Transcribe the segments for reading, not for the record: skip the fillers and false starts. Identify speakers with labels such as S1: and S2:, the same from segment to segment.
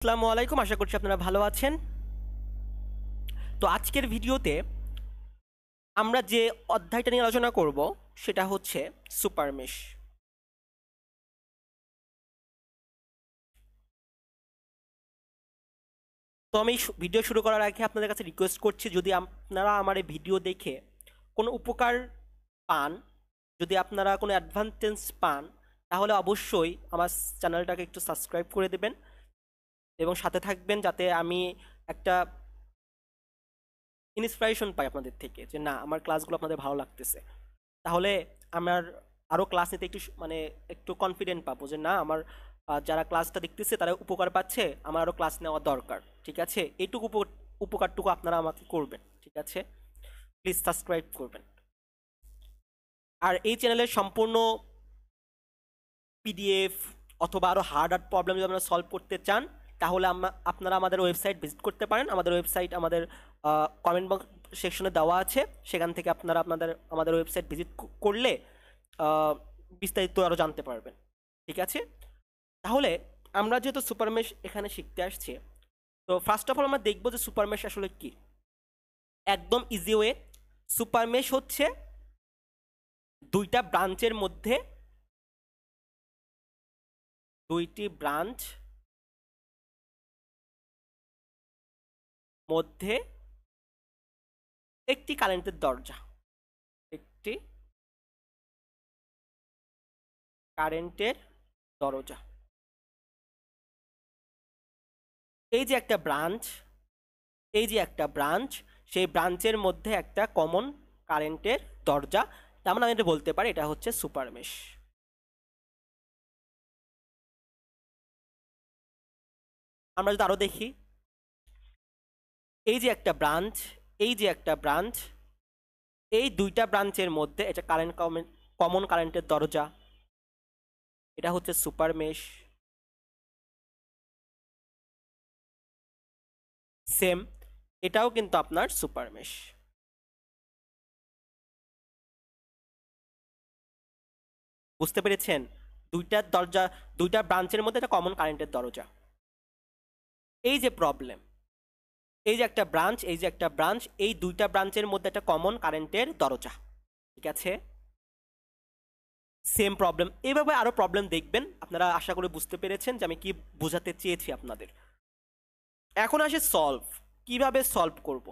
S1: আসসালামু আলাইকুম, আশা করছি আপনারা ভালো আছেন। তো আজকের ভিডিওতে আমরা যে অধ্যায়টা নিয়ে আলোচনা করব সেটা হচ্ছে সুপার মেশ। তো আমি ভিডিও শুরু করার আগে আপনাদের কাছে রিকোয়েস্ট করছি, যদি আপনারা আমার এই ভিডিও দেখে কোনো উপকার পান, যদি আপনারা কোনো অ্যাডভান্টেজ পান, তাহলে অবশ্যই আমার চ্যানেলটাকে একটু সাবস্ক্রাইব করে দেবেন এবং সাথে থাকবেন, যাতে আমি একটা ইন্সপিরেশন পাই আপনাদের থেকে যে না, আমার ক্লাসগুলো আপনাদের ভালো লাগতেছে। তাহলে আমার আরও ক্লাস নিতে একটু কনফিডেন্ট পাবো যে না, আমার যারা ক্লাসটা দেখতেছে তারা উপকার পাচ্ছে, আমার আরও ক্লাস নেওয়া দরকার। ঠিক আছে, এইটুকু উপকারটুকু আপনারা আমাকে করবেন। ঠিক আছে, প্লিজ সাবস্ক্রাইব করবেন। আর এই চ্যানেলের সম্পূর্ণ পিডিএফ অথবা আরও হার্ড প্রবলেম যদি আপনারা সলভ করতে চান, তাহলে আপনারা আমাদের ওয়েবসাইট ভিজিট করতে পারেন। আমাদের ওয়েবসাইট আমাদের কমেন্ট বক্স সেকশনে দেওয়া আছে, সেখান থেকে আপনারা আমাদের ওয়েবসাইট ভিজিট করলে বিস্তারিত আরও জানতে পারবেন। ঠিক আছে, তাহলে আমরা যেহেতু সুপার মেশ এখানে শিখতে আসছি, তো ফার্স্ট অফ অল আমরা দেখব যে সুপার মেশ আসলে কি। একদম ইজি ওয়ে, সুপার মেশ হচ্ছে দুইটা ব্রাঞ্চের মধ্যে, দুইটি ব্রাঞ্চ মধ্যে একটি কারেন্টের দরজা, একটি কারেন্টের দরজা। এই যে একটা ব্রাঞ্চ, এই যে একটা ব্রাঞ্চ, সেই ব্রাঞ্চের মধ্যে একটা কমন কারেন্টের দরজা, তার মানে আমি এটা বলতে পারি এটা হচ্ছে সুপার মেশ। আমরা যদি আরো দেখি, এই যে একটা ব্রাঞ্চ, এই যে একটা ব্রাঞ্চ, এই দুইটা ব্রাঞ্চের মধ্যে এটা কমন কারেন্টের দরজা, এটা হচ্ছে সুপার মেশ। সেম, এটাও কিন্তু আপনার সুপার মেশ। বুঝতে পেরেছেন? দুইটা দরজা, দুইটা ব্রাঞ্চের মধ্যে একটা কমন কারেন্টের দরজা। এই যে প্রবলেম, এই যে একটা ব্রাঞ্চ, এই যে একটা ব্রাঞ্চ, এই দুইটা ব্রাঞ্চের মধ্যে একটা কমন কারেন্টের দরজা। ঠিক আছে, সেম প্রবলেম। এইভাবে আরো প্রবলেম দেখবেন, আপনারা আশা করি বুঝতে পেরেছেন যে আমি কি বোঝাতে চেয়েছি আপনাদের। এখন আসে সলভ, কিভাবে সলভ করব।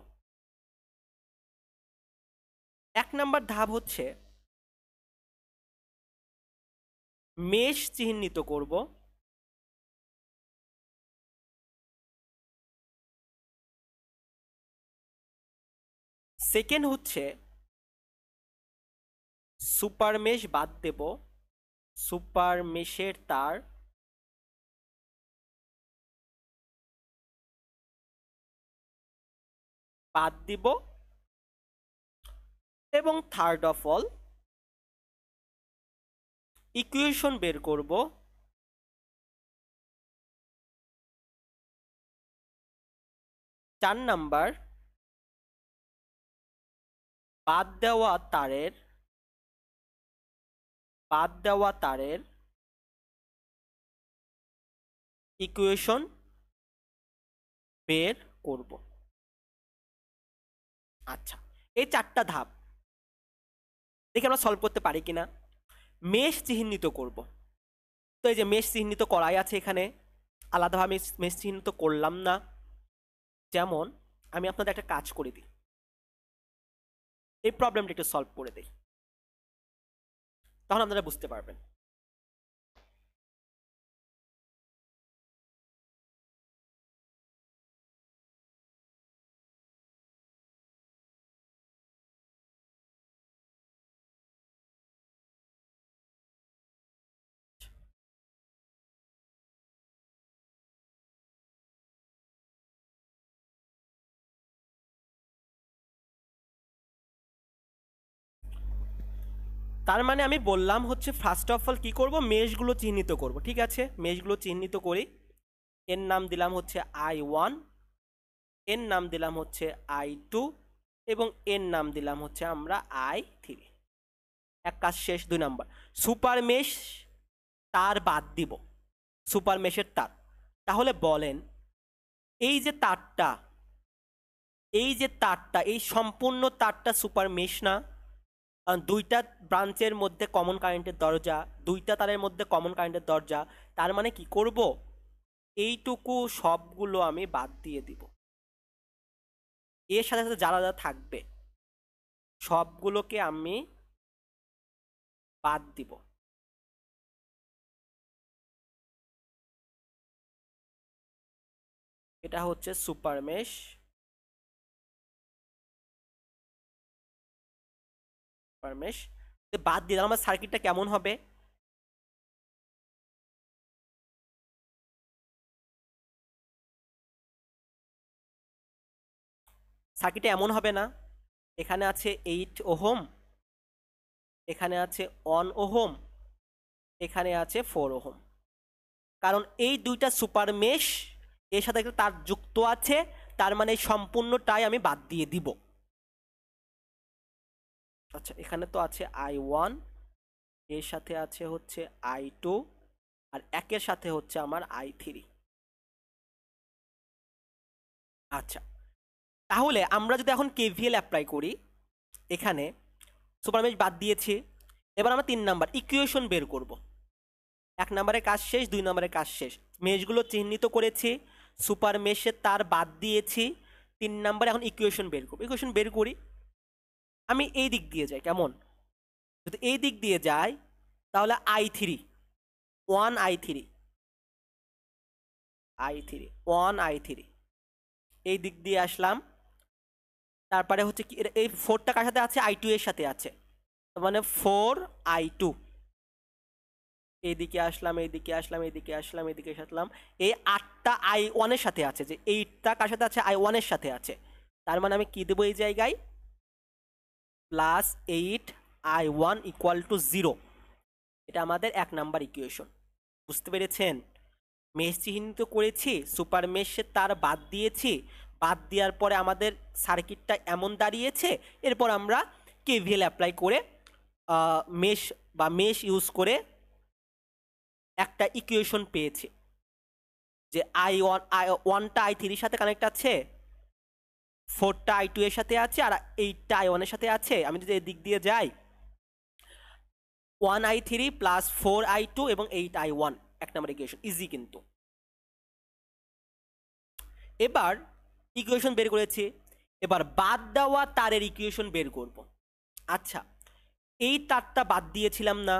S1: এক নাম্বার ধাপ হচ্ছে মেশ চিহ্নিত করব। সেকেন্ড হচ্ছে সুপার মেশ বাদ দেব, সুপার মেশের তার বাদ দিব। এবং থার্ড অফ অল ইকুয়েশন বের করব, চার নাম্বার বাদ দেওয়া তারের, বাদ দেওয়া তারের ইকুয়েশন বের করব। আচ্ছা, এই চারটা ধাপ দেখে আমরা সলভ করতে পারি কিনা। মেশ চিহ্নিত করব, তো এই যে মেশ চিহ্নিত করাই আছে এখানে, আলাদাভাবে মেশ চিহ্নিত করলাম না। যেমন আমি আপনাদের একটা কাজ করে দিই, এই প্রবলেমটা একটু সলভ করে দিই, তখন আপনারা বুঝতে পারবেন। তার মানে আমি বললাম হচ্ছে ফার্স্ট অফ অল কি করব, মেশগুলো চিহ্নিত করব। ঠিক আছে, মেশগুলো চিহ্নিত করি। এর নাম দিলাম হচ্ছে I1, এর নাম দিলাম হচ্ছে I2, এবং এর নাম দিলাম হচ্ছে আমরা I3। এক কাজ শেষ। দুই নাম্বার, সুপার মেশ তার বাদ দিব, সুপার মেশের তার। তাহলে বলেন এই যে তারটা, এই সম্পূর্ণ তারটা সুপার মেশ না? কারণ দুইটা ব্রাঞ্চের মধ্যে কমন কারেন্টের দরজা, দুইটা তারের মধ্যে কমন কারেন্টের দরজা। তার মানে কি করব, এইটুকু সবগুলো আমি বাদ দিয়ে দিব। এর সাথে সাথে যারা যারা থাকবে সবগুলোকে আমি বাদ দিব। এটা হচ্ছে সুপার মেশ। সুপার মেশ বাদ দিয়ে আমার সার্কিটটা কেমন হবে? সার্কিটে এমন হবে না, এখানে আছে 8 ওহম, এখানে আছে 1 ওহম, এখানে আছে 4 ওহম। কারণ এই দুইটা সুপার মেশ এর সাথে একটা তার যুক্ত আছে, তার মানে সম্পূর্ণটাই আমি বাদ দিয়ে দিব। আচ্ছা, এখানে তো আছে I1, এর সাথে আছে হচ্ছে I2, আর একের সাথে হচ্ছে আমার I3। আচ্ছা, তাহলে আমরা যদি এখন কেভিএল অ্যাপ্লাই করি, এখানে সুপার মেশ বাদ দিয়েছি, এবার আমরা 3 নাম্বার ইকুয়েশন বের করব। 1 নম্বরের কাজ শেষ, 2 নম্বরের কাজ শেষ, মেশগুলো চিহ্নিত করেছি, সুপার মেশের তার বাদ দিয়েছি, 3 নম্বরে এখন ইকুয়েশন বের করব। ইকুয়েশন বের করি, আমি এই দিক দিয়ে যাই, কেমন? যদি এই দিক দিয়ে যাই তাহলে I3, 1 I3, I3 1 I3, এই দিক দিয়ে আসলাম। তারপরে হচ্ছে কি, এই 4টা কার সাথে আছে? I2 এর সাথে আছে, তার মানে 4 I2। এইদিকে আসলাম, এইদিকে আসলাম, এইদিকে আসলাম, এইদিকে আসলাম। এই 8টা I1 এর সাথে আছে, যে 8টা কার সাথে আছে? I1 এর সাথে আছে। তার মানে আমি কি দেবো এই জায়গায়? +8I1 = 0। এটা আমাদের 1 নাম্বার ইকুয়েশন। বুঝতে পেরেছেন? মেশ চিহ্নিত করেছি, সুপার মেশে তার বাদ দিয়েছি, বাদ দেওয়ার পরে আমাদের সার্কিটটা এমন দাঁড়িয়েছে। এরপর আমরা কেভিএল অ্যাপ্লাই করে মেশ ইউজ করে একটা ইকুয়েশন পেয়েছি, যে I1টা I3 সাথে কানেক্ট আছে, 4টা I2 এর সাথে আছে, আর 8টা I1 এর সাথে আছে। আমি যদি এদিক দিয়ে যাই, 1 I3 + 4 I2 এবং 8 I1, 1 নম্বর ইকুয়েশন। ইজি কিন্তু। এবার ইকুয়েশন বের করেছি, এবার বাদ দেওয়া তারের ইকুয়েশন বের করব। আচ্ছা, এই তারটা বাদ দিয়েছিলাম না?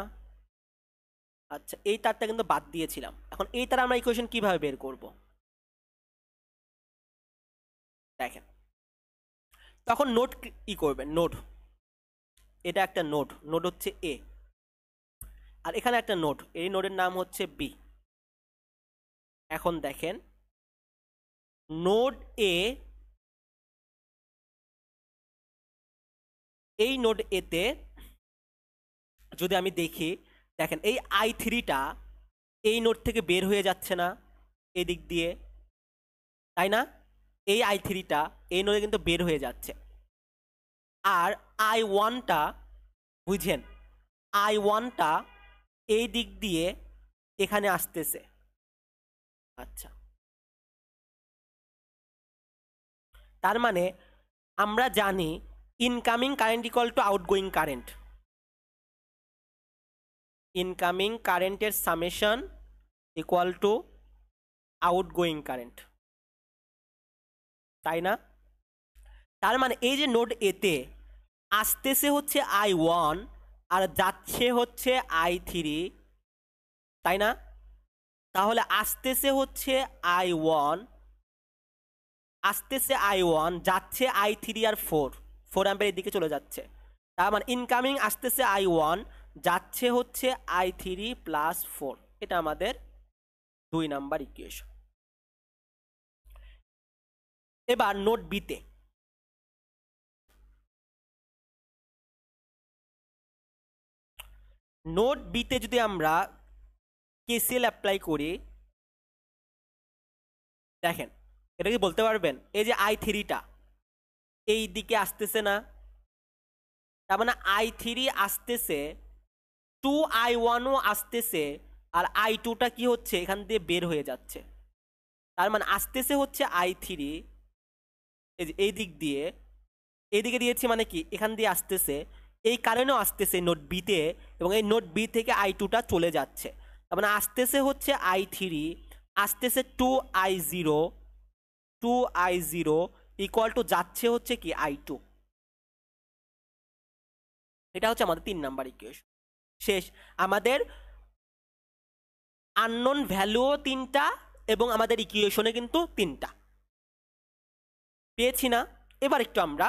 S1: আচ্ছা, এই তারটা কিন্তু বাদ দিয়েছিলাম। এখন এই তার আমরা ইকুয়েশন কিভাবে বের করব? দেখেন, তখন নোড ই করবেন, নোড। এটা একটা নোড, নোড হচ্ছে এ, আর এখানে একটা নোড, এই নোডের নাম হচ্ছে বি। এখন দেখেন, নোড এ, এই নোড এতে যদি আমি দেখি, দেখেন এই I3টা এই নোড থেকে বের হয়ে যাচ্ছে না এদিক দিয়ে, তাই না? এই I3টা এই নোডে কিন্তু বের হয়ে যাচ্ছে। আর I1টা, বুঝছেন, I1টা এই দিক দিয়ে এখানে আসতেছে। আচ্ছা, তার মানে আমরা জানি incoming current = outgoing current. Incoming কারেন্টের সামেশন = আউটগোয়িং কারেন্ট, তাই না? তার মানে এই যে নোড এতে আসতেছে হচ্ছে I1 আর যাচ্ছে হচ্ছে I3, তাই না? তাহলে আসতেছে হচ্ছে I1, যাচ্ছে I3 আর 4 অ্যাম্পিয়ার দিকে চলে যাচ্ছে। তার মানে ইনকামিং আসতেছে I1, যাচ্ছে হচ্ছে I3 + 4। এটা আমাদের 2 নাম্বার ইকুয়েশন। এবার নোড বিতে, নোড বিতে যদি আমরা কেসিএল অ্যাপ্লাই করি, দেখেন, এটা কি বলতে পারবেন? এই যে I3টা এই দিকে আসতেছে না, তার মানে I3 আসতেছে, 2I1ও আসতেছে, আর I2টা কি হচ্ছে? এখান দিয়ে বের হয়ে যাচ্ছে। তার মানে আসতেছে হচ্ছে i3, এই যে এই দিক দিয়ে, এইদিকে দিয়েছি মানে কি এখান দিয়ে আসতেছে, এই কারণেও আসতেছে নোট বিতে, এবং এই নোট বি থেকে i2টা চলে যাচ্ছে। তার মানে আসতেছে হচ্ছে i3, আসতেছে 2i0, 2i0 ইকুয়াল টু যাচ্ছে হচ্ছে কি i2। এটা হচ্ছে আমাদের 3 নাম্বার ইকুয়েশন। শেষ। আমাদের আননোন ভ্যালুও 3টা এবং আমাদের ইকুয়েশনে কিন্তু 3টা পেয়েছি না। এবার একটু আমরা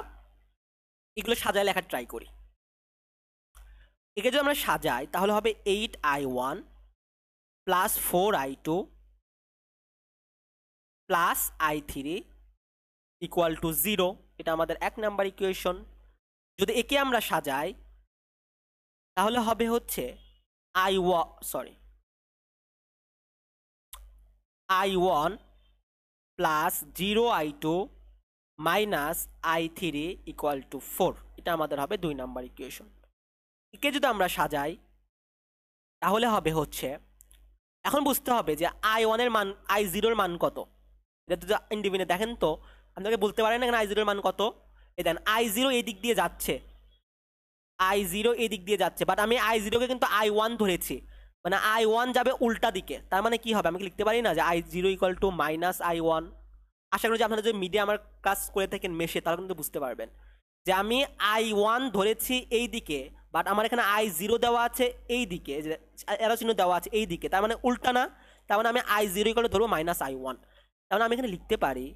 S1: এগুলো সাজায় লেখা ট্রাই করি। একে যদি আমরা সাজাই তাহলে হবে 8i1 plus 4i2 plus i3 equal to 0। এটা আমাদের 1 নাম্বার ইকুয়েশন। যদি একে আমরা সাজাই তাহলে হবে হচ্ছে i1 plus 0i2 minus i3 equal to 4। এটা আমাদের হবে 2 নাম্বার ইকুয়েশন। একে যদি আমরা সাজাই তাহলে হবে হচ্ছে, এখন বুঝতে হবে যে i1 এর মান, i0 এর মান কত। এটা যদি ইন্ডিভিজুয়ালি দেখেন তো আপনাকে বলতে পারেন না এখানে i0 এর মান কত। এই দেন i0 এই দিক দিয়ে যাচ্ছে, i0 এই দিক দিয়ে যাচ্ছে, বাট আমি i0 কে কিন্তু i1 ধরেছি, মানে i1 যাবে উল্টা দিকে। তার মানে কি হবে, আমি লিখতে পারি না যে i0 equal to minus i1। আশা করি যে আপনারা যদি মিডিয়া আমার ক্লাস করে থাকেন মেশে, তাহলে কিন্তু বুঝতে পারবেন যে আমি i1 ধরেছি এই দিকে, বাট আমার এখানে i0 দেওয়া আছে এই দিকে, যে এরো চিহ্ন দেওয়া আছে এই দিকে, তার মানে উল্টা না। তার মানে আমি i0 ইকুয়াল টু ধরবো মাইনাস i1। তার মানে আমি এখানে লিখতে পারি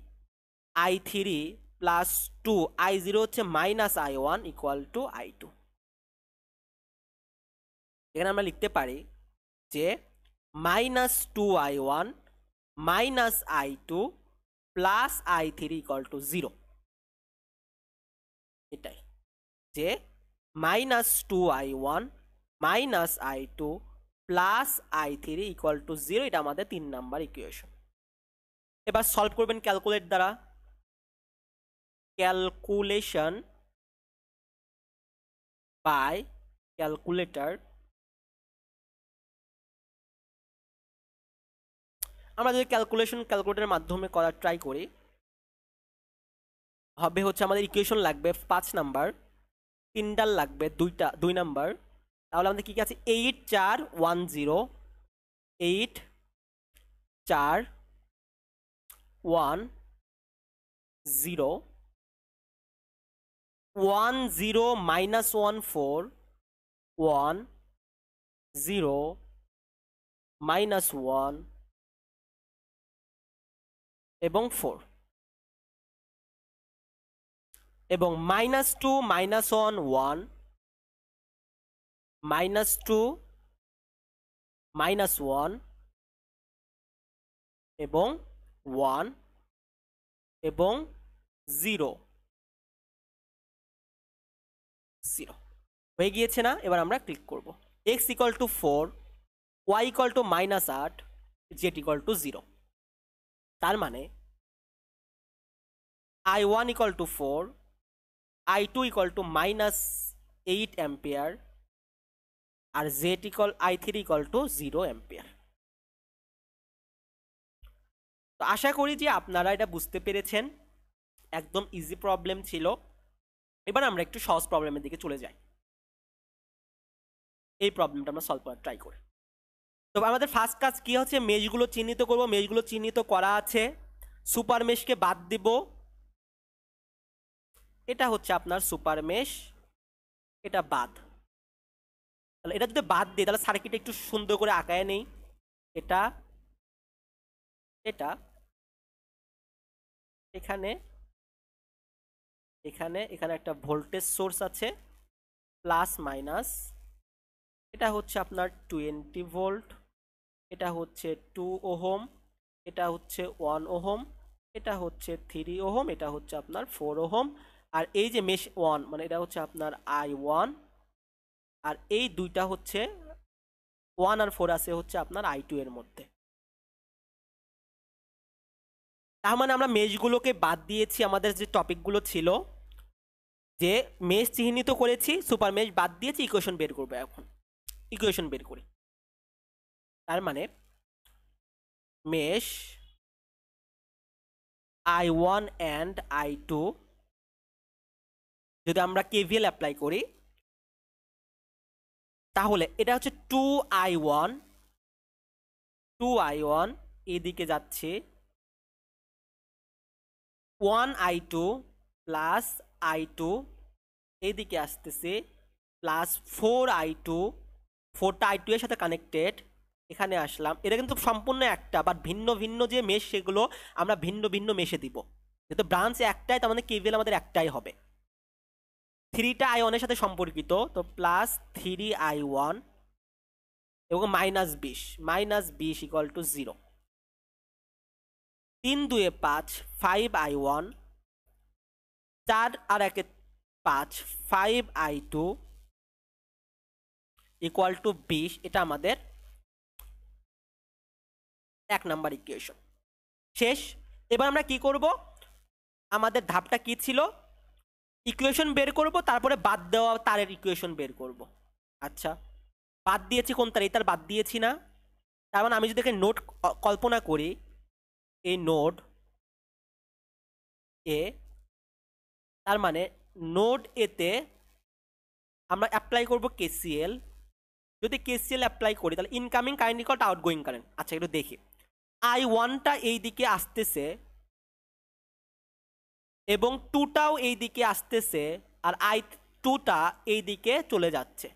S1: i3 প্লাস 2, i0 হচ্ছে minus i1 equal to i2। এখানে আমরা লিখতে পারি যে minus 2i1 minus i2 plus i3 equal to 0। এটাই যে minus 2i1 minus i2 plus i3 equal to 0। এটা আমাদের 3 নাম্বার ইকুয়েশন। এবার সলভ করবেন ক্যালকুলেট দ্বারা। Calculation by calculator. আমরা যদি ক্যালকুলেটরের মাধ্যমে করার ট্রাই করি, হবে হচ্ছে আমাদের ইকুয়েশন লাগবে 5 নাম্বার, 3টার লাগবে 2 নাম্বার। তাহলে আমাদের কি কি আছে, 8 4 1 0, 8 4 1 0, 1 0 মাইনাস 1 4, 1 0 মাইনাস 1 এবং 4, এবং মাইনাস 2 মাইনাস 1 1, মাইনাস 2 মাইনাস 1 এবং 1 এবং 0 0 হয়ে গিয়েছে না। এবার আমরা ক্লিক করব। x equal to 4, y equal to minus 8, z equal to 0। তার মানে i1 equal to 4, i2 equal to minus 8 ampere, আর i3 ইকুয়াল টু 0 অ্যাম্পিয়ার। তো আশা করি যে আপনারা এটা বুঝতে পেরেছেন। একদম ইজি প্রবলেম ছিল। এবার আমরা একটু সহজ প্রবলেমের দিকে চলে যাই। এই প্রবলেমটা আমরা সলভ করার ট্রাই করি। তো আমাদের ফার্স্ট কাজ কি হচ্ছে, মেশগুলো চিহ্নিত করব। মেশগুলো চিহ্নিত করা আছে, সুপার মেশকে বাদ দিব। এটা হচ্ছে আপনার সুপার মেশ, এটা বাদ। তাহলে এটা যদি বাদ দিই তাহলে সার্কিট একটু সুন্দর করে আঁকায় নেই। এটা এটা এখানে এখানে এখানে একটা ভোল্টেজ সোর্স আছে প্লাস মাইনাস। এটা হচ্ছে আপনার 20 ভোল্ট, এটা হচ্ছে 2 ওহম, এটা হচ্ছে 1 ওহম, এটা হচ্ছে 3 ওহম, এটা হচ্ছে আপনার 4 ওহম। আর এই যে মেশ 1 মানে এটা হচ্ছে আপনার i1, আর এই দুইটা হচ্ছে 1 আর 4 আছে হচ্ছে আপনার i2 এর মধ্যে। তার মানে আমরা মেশগুলোকে বাদ দিয়েছি। আমাদের যে টপিকগুলো ছিল, যে মেশ চিহ্নিত করেছি, সুপার মেশ বাদ দিয়েছি, ইকুয়েশন বের করবো। এখন ইকুয়েশন বের করি। তার মানে মেশ I1 অ্যান্ড I2 যদি আমরা কেভিএল অ্যাপ্লাই করি তাহলে এটা হচ্ছে 2I1 এদিকে যাচ্ছে 1I2 প্লাস I2 এইদিকে আসতেছে প্লাস 4I2, 4টা I2 এর সাথে কানেক্টেড, এখানে আসলাম। এটা কিন্তু সম্পূর্ণ একটা, বাট ভিন্ন ভিন্ন যে মেশ সেগুলো আমরা ভিন্ন ভিন্ন মেশে দিব। যেহেতু ব্রাঞ্চ একটাই, তার মানে কেভিএল আমাদের একটাই হবে। 3টা I1 এর সাথে সম্পর্কিত, তো প্লাস 3I1 এবং -20 ইকুয়াল টু 0। 3 2 5 5I1, 4 আর 1 5 5I2 ইকুয়াল টু 20। এটা আমাদের 1 নাম্বার ইকুয়েশন শেষ। এবার আমরা কি করব, আমাদের ধাপটা কি ছিল, ইকুয়েশন বের করব, তারপরে বাদ দেওয়া তারের ইকুয়েশন বের করব। আচ্ছা, বাদ দিয়েছি কোন তার, এই তার বাদ দিয়েছি না, তার মানে আমি যদি এখানে নোড কল্পনা করি, এই নোড এ, তার মানে নোড এতে আমরা অ্যাপ্লাই করব কেসিএল। যদি কেসিএল অ্যাপ্লাই করি তাহলে incoming current equal to outgoing current. আচ্ছা, একটু দেখি, I1টা এই দিকে আসতেছে এবং 2টাও এই দিকে আসতেছে, আর I2টা এই দিকে চলে যাচ্ছে।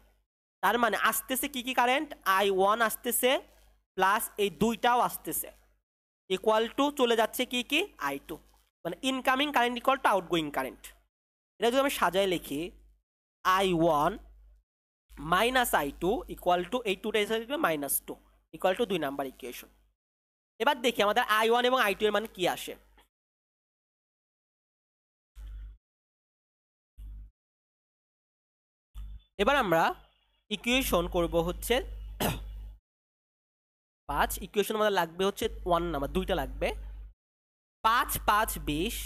S1: তার মানে আসতেছে কি কি কারেন্ট, I1 আসতেছে প্লাস এই দুইটাও আসতেছে, ইকুয়াল টু চলে যাচ্ছে কি কি I2। মানে incoming current equal to outgoing current. এটা যদি আমি সাজায় লিখি, I1 minus I2 equal two এই 2টা এসে -2 ইকুয়াল টু 2 নাম্বার ইকুয়েশন। এবার দেখি আমাদের I1 এবং I2 এর মান কি আসে। এবার আমরা ইকুয়েশন করব হচ্ছে 5। ইকুয়েশন আমাদের লাগবে হচ্ছে 1 নাম্বার, 2টা লাগবে। 5 5 20,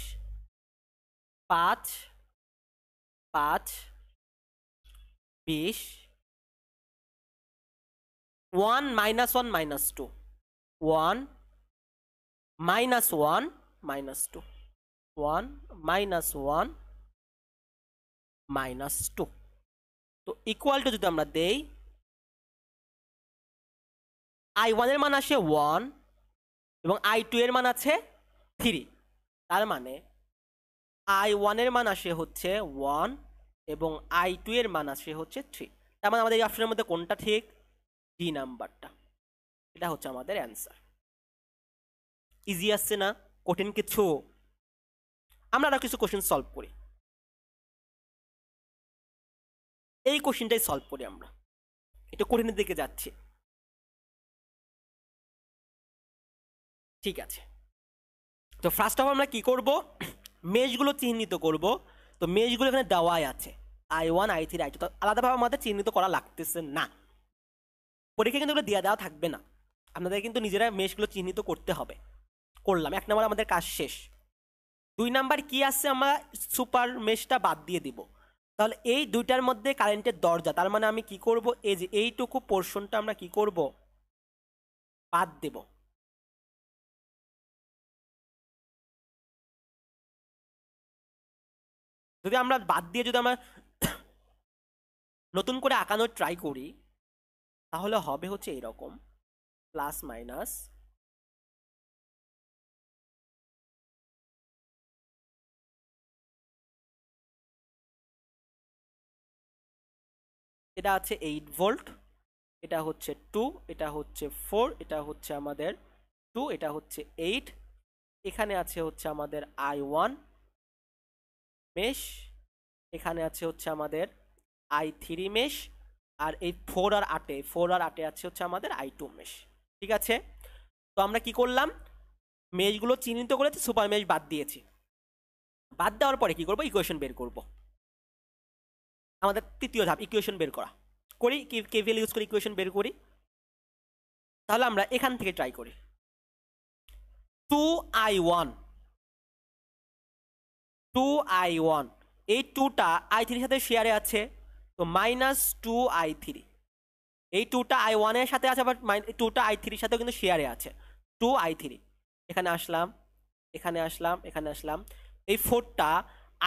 S1: 5 5 20, 1 -1 -2, 1 -1 -2, 1 -1 -2। তো ইকুয়াল টু যদি আমরা দেই, I1 এর মান আসে 1 এবং I2 এর মান আছে 3। তার মানে I1 এর মান আসে হচ্ছে 1 এবং I2 এর মান আসে হচ্ছে 3। তার মানে আমাদের এই অপশনের মধ্যে কোনটা ঠিক, ডি নাম্বারটা। এটা হচ্ছে আমাদের অ্যান্সার। ইজি আসছে না, কঠিন কিছু? আমরা আরো কিছু কোশ্চেন সলভ করি। এই কোশ্চেনটাই সলভ করি আমরা, একটু কঠিনের দিকে যাচ্ছি। ঠিক আছে, তো ফার্স্ট অফ আমরা কি করব, মেশগুলো চিহ্নিত করব। তো মেশগুলো এখানে দেওয়াই আছে, I1 I3 I2, তো আলাদাভাবে আমাদের চিহ্নিত করা লাগতেছে না। পরীক্ষা কিন্তু এগুলো দেওয়া দেওয়া থাকবে না, আপনাদের কিন্তু নিজেরা মেশগুলো চিহ্নিত করতে হবে। করলাম, 1 নাম্বার আমাদের কাজ শেষ। 2 নাম্বার কি আসছে, আমরা সুপার মেশটা বাদ দিয়ে দিব। তাহলে এই দুইটার মধ্যে কারেন্টের দরজা, তার মানে আমি কি করব, এই যে এইটুকু পোর্শনটা আমরা কি করব, বাদ দেব। যদি আমরা বাদ দিয়ে যদি আমরা নতুন করে আঁকানোর ট্রাই করি, তাহলে হবে হচ্ছে এরকম, প্লাস মাইনাস, এটা আছে 8 ভোল্ট, এটা হচ্ছে 2, এটা হচ্ছে 4, এটা হচ্ছে আমাদের 2, এটা হচ্ছে 8। এখানে আছে হচ্ছে আমাদের I1 মেশ, এখানে আছে হচ্ছে আমাদের I3 মেশ, আর এই 4 আর 8 আছে হচ্ছে আমাদের I2 মেশ। ঠিক আছে, তো আমরা কি করলাম, মেশগুলো চিহ্নিত করেছি, সুপার মেশ বাদ দিয়েছি। বাদ দেওয়ার পরে কি করব, ইকুয়েশন বের করব। আমাদের তৃতীয় ধাপ ইকুয়েশন বের করা। করি, কেভিএল ইউজ করে ইকুয়েশন বের করি। তাহলে আমরা এখান থেকে ট্রাই করি। 2I1 এই 2টা I3 এর সাথে শেয়ারে আছে, তো -2I3। এই 2টা I1 এর সাথে আছে, আবার 2টা I3 এর সাথেও কিন্তু শেয়ারে আছে, 2I3। এখানে আসলাম, এখানে আসলাম, এখানে আসলাম। এই 4টা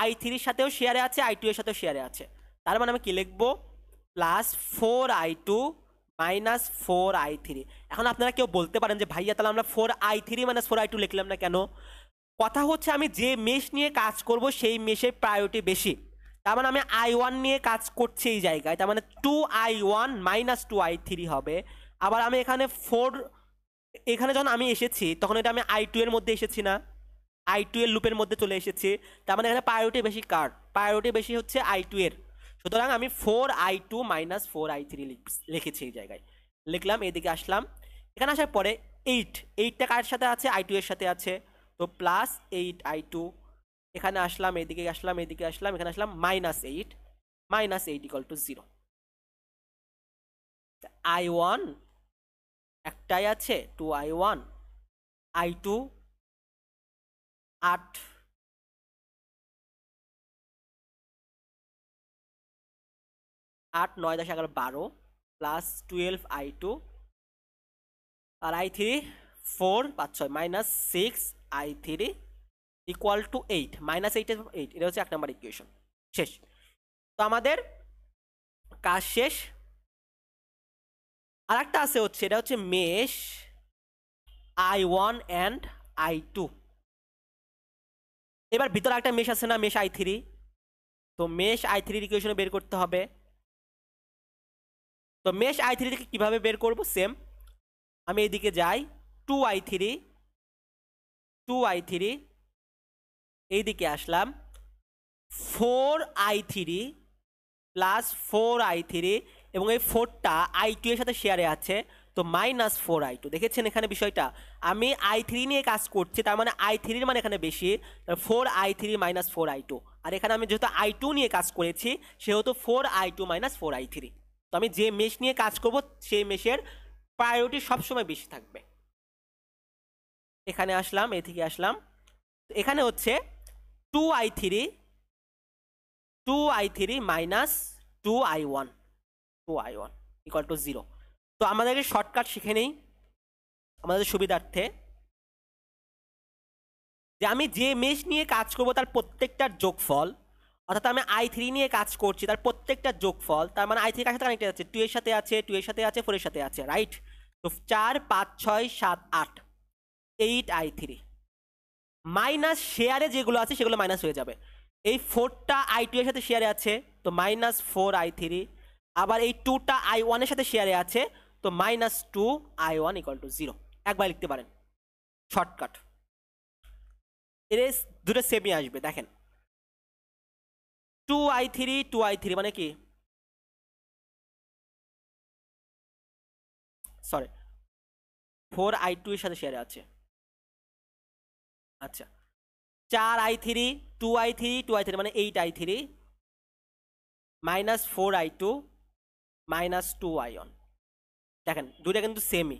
S1: i3 এর সাথেও শেয়ারে আছে, i2 এর সাথেও শেয়ারে আছে। তার মানে আমি কি লিখবো, প্লাস 4i2 মাইনাস 4i3। এখন আপনারা কেউ বলতে পারেন যে ভাইয়া তাহলে আমরা 4i3 মাইনাস 4i2 লিখলাম না কেন? কথা হচ্ছে আমি যে মেশ নিয়ে কাজ করব সেই মেশের প্রায়োরিটি বেশি। তার মানে আমি i1 নিয়ে কাজ করছি এই জায়গায়, তার মানে 2i1 মাইনাস 2i3 হবে। আবার আমি এখানে 4, এখানে যখন আমি এসেছি তখন এটা আমি i2 এর মধ্যে এসেছি না, i2 এর লুপের মধ্যে চলে এসেছি। তার মানে এখানে প্রায়োরিটি বেশি কার? প্রায়োরিটি বেশি হচ্ছে i2 এর। সুতরাং আমি 4i2 মাইনাস 4i3 লিখেছি এই জায়গায়, লিখলাম। এদিকে আসলাম, এখানে আসার পরে 8টা কার সাথে আছে? i2 এর সাথে আছে, তো প্লাস 8i2। এখানে আসলাম, এদিকে আসলাম, এদিকে আসলাম, এখানে আসলাম, -8 ইকুয়াল টু 0। i1 একটাই আছে, 2i1, i2 8, 8 9 10 11 12 প্লাস 12i2 আর i3 4 5 6 minus 6i3 equal to 8, -8 8। এটা হচ্ছে 1 নম্বর ইকুয়েশন, শেষ। তো আমাদের কাজ শেষ। আর একটা আছে হচ্ছে, এটা হচ্ছে মেশ i1 অ্যান্ড i2। এবার ভিতরে একটা মেশ আছে না, মেশ i3। তো মেশ i3 এর ইকুয়েশন বের করতে হবে। তো মেশ i3 থেকে কিভাবে বের করব? সেম, আমি এদিকে যাই, 2i3 এইদিকে আসলাম, 4i3 প্লাস 4i3, এবং এই 4টা i2 এর সাথে শেয়ারে আছে, তো মাইনাস 4i2। দেখেছেন এখানে বিষয়টা, আমি i3 নিয়ে কাজ করছি, তার মানে i3 এর মানে এখানে বেশি, 4i3 মাইনাস 4i2। আর এখানে আমি যেহেতু i2 নিয়ে কাজ করেছি সেহেতু 4i2 মাইনাস 4i3। তো আমি যে মেশ নিয়ে কাজ করব সেই মেশের প্রায়োরিটি সবসময় বেশি থাকবে। এখানে আসলাম, এদিকে আসলাম, এখানে হচ্ছে 2i3 minus 2i1 equal to 0। তো আমাদেরকে শর্টকাট শিখে নেই আমাদের সুবিধার্থে, যে আমি যে মেশ নিয়ে কাজ করব তার প্রত্যেকটার যোগফল, অর্থাৎ আমি i3 নিয়ে কাজ করছি তার প্রত্যেকটার যোগফল, তার মানে i3 কার সাথে কানেক্টেড আছে? 2 এর সাথে আছে, 2 এর সাথে আছে, 4 এর সাথে আছে, রাইট? তো 4 5 6 7 8 8i3 মাইনাস শেয়ারে যেগুলো আছে সেগুলো মাইনাস হয়ে যাবে। এই 4টা i2 এর সাথে শেয়ারে আছে, তো মাইনাস 4i3। আবার এই 2টা i1 এর সাথে শেয়ারে আছে, তো মাইনাস 2i1 ইকুয়াল টু 0। একবার লিখতে পারেন, শর্টকাট। এর দুটো সেমই আসবে, দেখেন 2i3 মানে কি, সরি 4i2 এর সাথে শেয়ারে আছে, আচ্ছা 4i3 2i3 মানে 8i3 minus 4i2 minus 2i1। দেখেন দুইটা কিন্তু সেমই,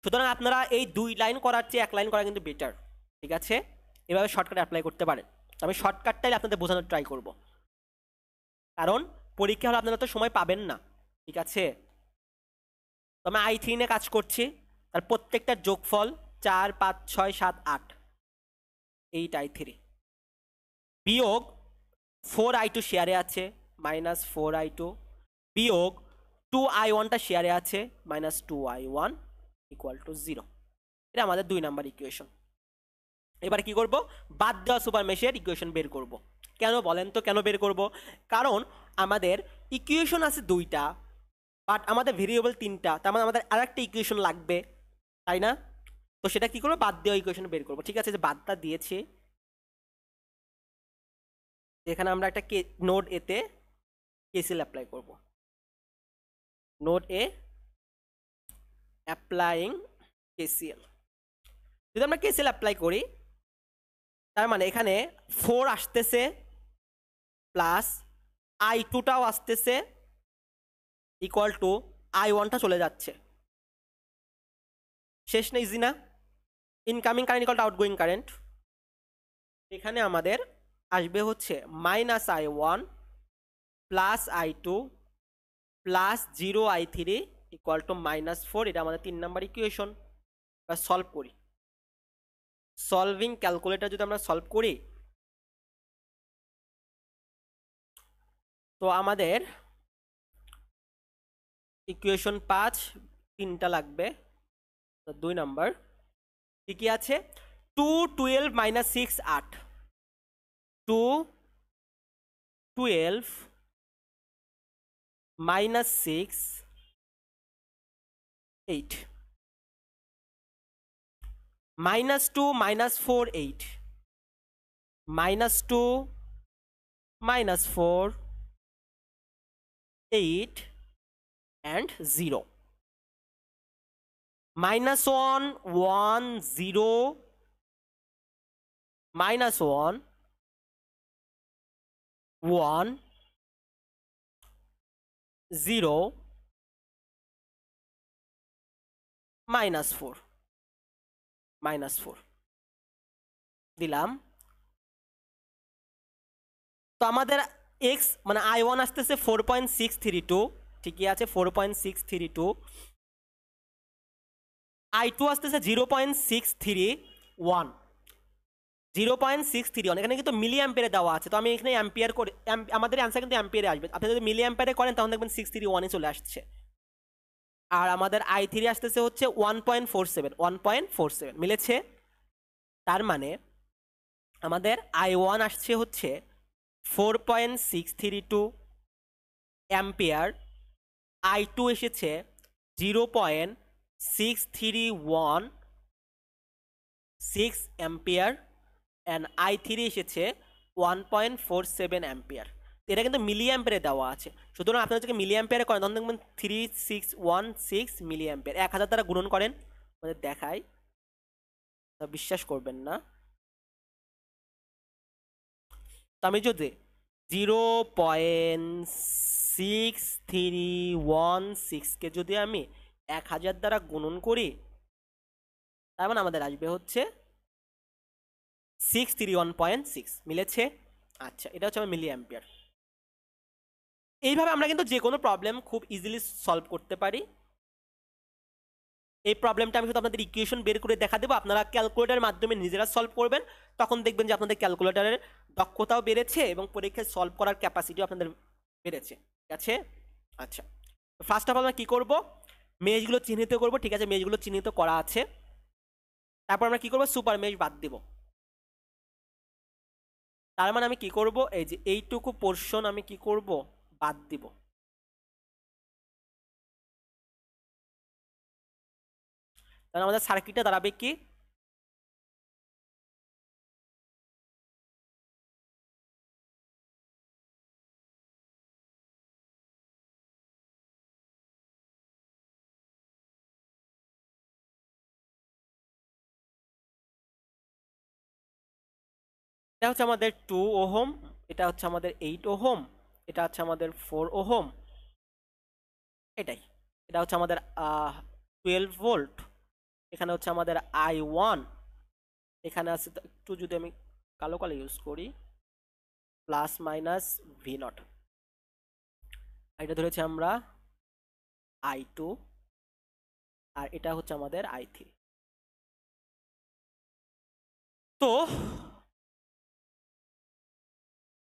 S1: সুতরাং আপনারা এই 2 লাইন করার চেয়ে 1 লাইন করা কিন্তু বেটার, ঠিক আছে? এভাবে শর্টকাট অ্যাপ্লাই করতে পারেন। আমি শর্টকাটটাই আপনাদের বোঝানোর ট্রাই করব, কারণ পরীক্ষা হলে আপনারা তো সময় পাবেন না, ঠিক আছে? তো আমি i3 নিয়ে কাজ করছি, তার প্রত্যেকটার যোগফল 4 5 6 7 8 8i3 বিয়োগ 4i2 শেয়ারে আছে, মাইনাস 4i2 বিয়োগ 2i1টা শেয়ারে আছে, মাইনাস 2i1 ইকুয়াল টু 0। এটা আমাদের 2 নাম্বার ইকুয়েশন। এবার কি করব? বাদ দেওয়া সুপার মেশের ইকুয়েশন বের করব। কেন বলেন তো, কেন বের করব? কারণ আমাদের ইকুয়েশন আছে 2টা, বাট আমাদের ভেরিয়েবল 3টা, তার মানে আমাদের আরেকটা ইকুয়েশন লাগবে, তাই না? তো সেটা কি করবো? বাদ দেওয়া ইকুয়েশন বের করব। ঠিক আছে, যে বাদটা দিয়েছি, এখানে আমরা একটা নোড এতে কেসিএল অ্যাপ্লাই করব। নোড এ অ্যাপ্লাইং কেসিএল। যদি আমরা কেসিএল অ্যাপ্লাই করি, তার মানে এখানে 4 আসতেছে প্লাস i2টাও আসতেছে ইকুয়াল টু i1টা চলে যাচ্ছে। শেষ না? ইজি না? Incoming current equal to outgoing current. এখানে আমাদের আসবে হচ্ছে -i1 plus i2 plus 0i3 equal to -4। এটা আমাদের 3 নাম্বার ইকুয়েশন। সলভ করি, সলভিং ক্যালকুলেটর যদি আমরা সলভ করি, তো আমাদের ইকুয়েশন 5 তিনটা লাগবে। তো 2 নাম্বার কি আছে, 2 12 minus 6 8, 2 12 minus 6 8, minus 2 minus 4 8, minus 2 minus 4 8 and 0, minus 1 1 0, minus 1 1 0, minus 4 দিলাম। তো আমাদের এক্স মানে i1 আসতেছে 4.632, ঠিকই আছে 4.632, i2 আসতেছে 0.631, 0.631, এখানে কিন্তু মিলি অ্যাম্পিয়ারে দেওয়া আছে, তো আমি এখানে অ্যাম্পিয়ার করে আমাদের অ্যান্সার কিন্তু অ্যাম্পিয়ারে আসবে। আপনি যদি মিলি অ্যাম্পিয়ারে করেন তখন দেখবেন 631-এ চলে আসছে। আর আমাদের i3 আসতেছে হচ্ছে 1.47 মিলেছে। তার মানে আমাদের i1 আসছে হচ্ছে 4.632 অ্যাম্পিয়ার, i2 এসেছে 0.6316 অ্যাম্পিয়ার, অ্যান্ড i3 এসেছে 1.47 অ্যাম্পিয়ার। এটা কিন্তু মিলি অ্যাম্পিয়ারে দেওয়া আছে, সুতরাং আপনারা যদি মিলি অ্যাম্পিয়ারে করেন তখন দেখবেন 3616 মিলি অ্যাম্পিয়ার। 1000 দ্বারা গুণন করেন, আমাদের দেখাই, বিশ্বাস করবেন না। তো আমি যদি 0.6316কে যদি আমি 1000 দ্বারা গুণন করি, তার মানে আমাদের আসবে হচ্ছে 631.6, মিলেছে। আচ্ছা, এটা হচ্ছে আমার মিলি অ্যাম্পিয়ার। এইভাবে আমরা কিন্তু যে কোনো প্রবলেম খুব ইজিলি সলভ করতে পারি। এই প্রবলেমটা আমি শুধু আপনাদের ইকুয়েশন বের করে দেখা দেবো, আপনারা ক্যালকুলেটারের মাধ্যমে নিজেরা সলভ করবেন, তখন দেখবেন যে আপনাদের ক্যালকুলেটারের দক্ষতাও বেড়েছে এবং পরীক্ষায় সলভ করার ক্যাপাসিটিও আপনাদের বেড়েছে, ঠিক আছে। আচ্ছা, ফার্স্ট অফ অল আমরা কী করবো, মেশগুলো চিহ্নিত করবো, ঠিক আছে, মেশগুলো চিহ্নিত করা আছে। তারপর আমরা কী করবো, সুপার মেশ বাদ দেবো। তার মানে আমি কি করব, এই যে এইটুকু পোর্শন আমি কি করব, বাদ দিব। তাহলে আমাদের সার্কিটটা দাঁড়াবে কি, এটা হচ্ছে আমাদের 2 ওহম, এটা হচ্ছে আমাদের 8 ওহম, এটা হচ্ছে আমাদের 4 ওহম, এটাই, এটা হচ্ছে আমাদের 12 ভোল্ট, এখানে হচ্ছে আমাদের i1, এখানে আছে একটু যদি আমি কালো কালো ইউজ করি, প্লাস মাইনাস v0, এটা ধরেছি আমরা i2, আর এটা হচ্ছে আমাদের i3। তো